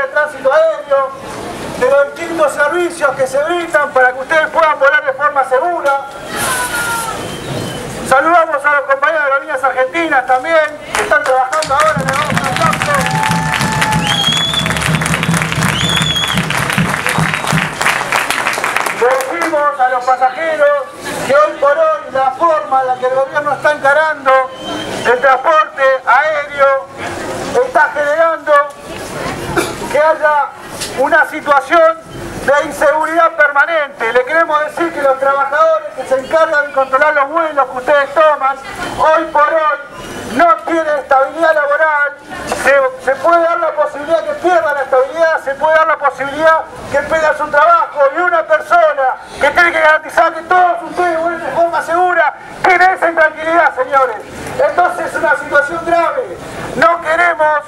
de tránsito aéreo, de los distintos servicios que se brindan para que ustedes puedan volar de forma segura. Saludamos a los compañeros de Aerolíneas Argentinas también, que están trabajando ahora en el nuevo contacto. Le decimos a los pasajeros que hoy por hoy la forma en la que el gobierno está encarando el transporte aéreo está generando que haya una situación de inseguridad permanente. Le queremos decir que los trabajadores que se encargan de controlar los vuelos que ustedes toman, hoy por hoy no tienen estabilidad laboral, se puede dar la posibilidad que pierdan la estabilidad, se puede dar la posibilidad que pierdan su trabajo, y una persona que tiene que garantizar que todos ustedes vuelen de forma segura, tiene esa intranquilidad, señores. Entonces es una situación grave. No queremos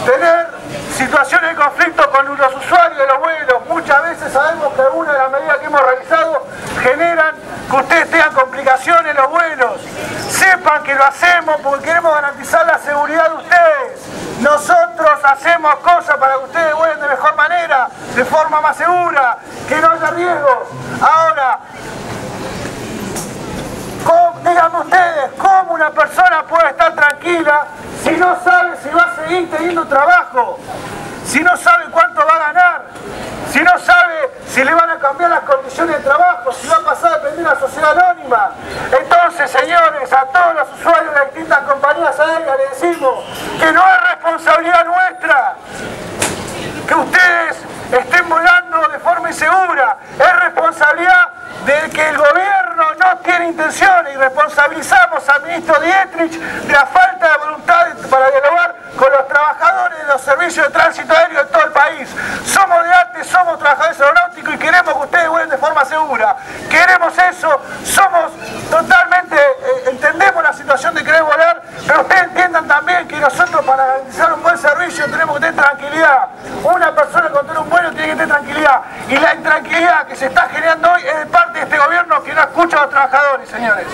tener situaciones de conflicto con los usuarios de los vuelos. Muchas veces sabemos que algunas de las medidas que hemos realizado generan que ustedes tengan complicaciones en los vuelos. Sepan que lo hacemos porque queremos garantizar la seguridad de ustedes. Nosotros hacemos cosas para que ustedes vuelen de mejor manera, de forma más segura, que no haya riesgos. Ahora, díganme ustedes, ¿cómo una persona puede estar tranquila si no sabe si va a seguir teniendo trabajo? Si no sabe cuánto va a ganar, si no sabe si le van a cambiar las condiciones de trabajo, si va a pasar a depender de la sociedad anónima. Entonces, señores, a todos los usuarios de las distintas compañías aéreas les decimos que no es responsabilidad nuestra que ustedes estén volando de forma insegura, es responsabilidad de que el gobierno no tiene intenciones, y responsabilizamos al ministro Dietrich de la falta de voluntad para dialogar con los trabajadores de los servicios de tránsito aéreo de todo el país. Somos de ATE, somos trabajadores aeronáuticos y queremos que ustedes vuelen de forma segura. Queremos eso, somos totalmente, entendemos la situación de querer volar, pero ustedes entiendan también que nosotros para garantizar un buen servicio tenemos que tener tranquilidad. Una persona con tener un vuelo tiene que tener tranquilidad, y la intranquilidad que se está generando hoy es de parte de este gobierno que no escucha a los trabajadores, señores.